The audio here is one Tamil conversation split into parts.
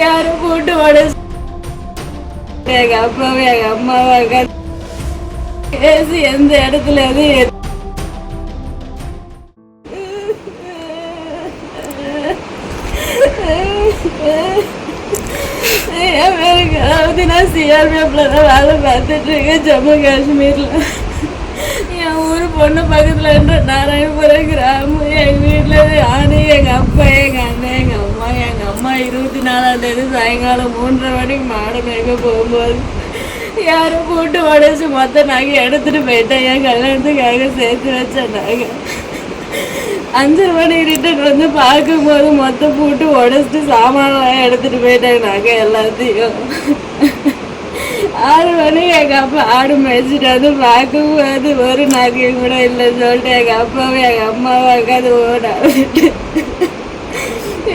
யாரும் போட்டு உடச்சு எங்க அப்பாவை எங்க அம்மாவை பேசி எந்த இடத்துல என் பேருக்கு அதாவது நான் சிஆர்பிஎஃப்ல தான் வேலை பார்த்துட்டு இருக்கேன் ஜம்மு காஷ்மீர்ல. என் ஊர் பொண்ணு பக்கத்துல நாராயணபுரம் கிராமம். எங்கள் வீட்டில் நானு எங்கள் அப்பா எங்கள் அண்ணன் எங்கள் அம்மா 24ஆம் தேதி சாயங்காலம் 3:30 மணிக்கு மாடு மேய்க்க போகும்போது யாரும் போட்டு உடச்சி மொத்த நகை எடுத்துட்டு போயிட்டேன். என் கல்யாணத்துக்காக சேர்த்து வச்ச நகை 5:30 மணிக்கு ரிட்டர்ன் வந்து பார்க்கும்போது மொத்தம் போட்டு உடச்சிட்டு சாமான்லாம் எடுத்துட்டு போயிட்டாங்க நகை எல்லாத்தையும். 6 மணிக்கு எங்கள் அப்பா ஆடு மேய்ச்சிட்டு வந்து பார்க்கும்போது ஒரு நகையும் கூட இல்லைன்னு சொல்லிட்டு எங்கள் அப்பாவும் எங்கள் அம்மாவும் அது ஓடாவிட்டு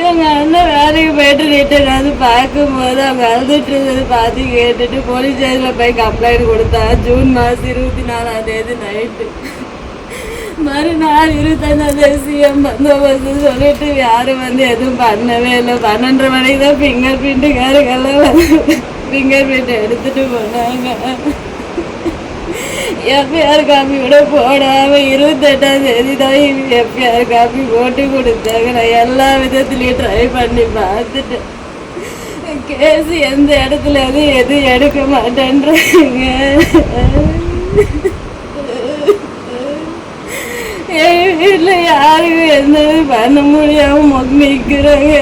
எங்கள் அண்ணன் வேலைக்கு போயிட்டு ரிட்டர்ன் வந்து பார்க்கும்போது அவங்க அழுதுட்டு இருந்தது பார்த்து கேட்டுட்டு போலீஸ் ஸ்டேஷனில் போய் கம்ப்ளைண்ட் கொடுத்தா. ஜூன் மாதம் 24ஆம் தேதி நைட்டு. மறுநாள் 25ஆம் தேதி சிஎம் பந்தோபஸ்து சொல்லிட்டு யாரும் வந்து எதுவும் பண்ணவே இல்லை. 12:30 மணிக்கு தான் ஃபிங்கர் பிரிண்ட்டுக்காரங்கெல்லாம் வந்து ஃபிங்கர் பிரிண்ட் எடுத்துட்டு போனாங்க. எஃப்ஐஆர் காப்பி கூட போடாமல் 28ஆம் தேதி தான் எஃப்ஐஆர் காப்பி போட்டு கொடுத்தாங்க. நான் எல்லா விதத்துலேயும் ட்ரை பண்ணி பார்த்துட்டேன். கேஸ் எந்த இடத்துல எதுவும் எடுக்க மாட்டேன்றாங்க. எங்கள் வீட்டில் யாருக்கும் எந்த பண்ண முடியாமல் நிற்கிறாங்க.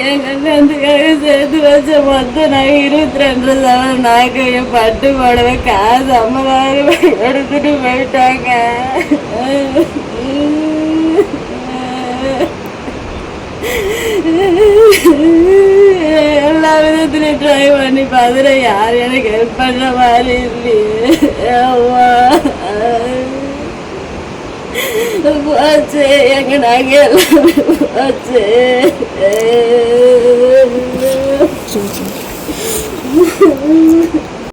என் கல்யாணத்துக்காக சேர்த்து வச்ச மொத்தம் நாங்கள் 22 சவரம் நாக்கையும் பட்டு போடவே காசு 50,000 எடுத்துட்டு போயிட்டாங்க. எல்லா விதத்துலையும் ட்ரை பண்ணி பார்த்துட்டு யாரும் எனக்கு ஹெல்ப் பண்ணுற மாதிரி இல்லையே. போச்சு எங்க நாங்க எல்லாமே போச்சு.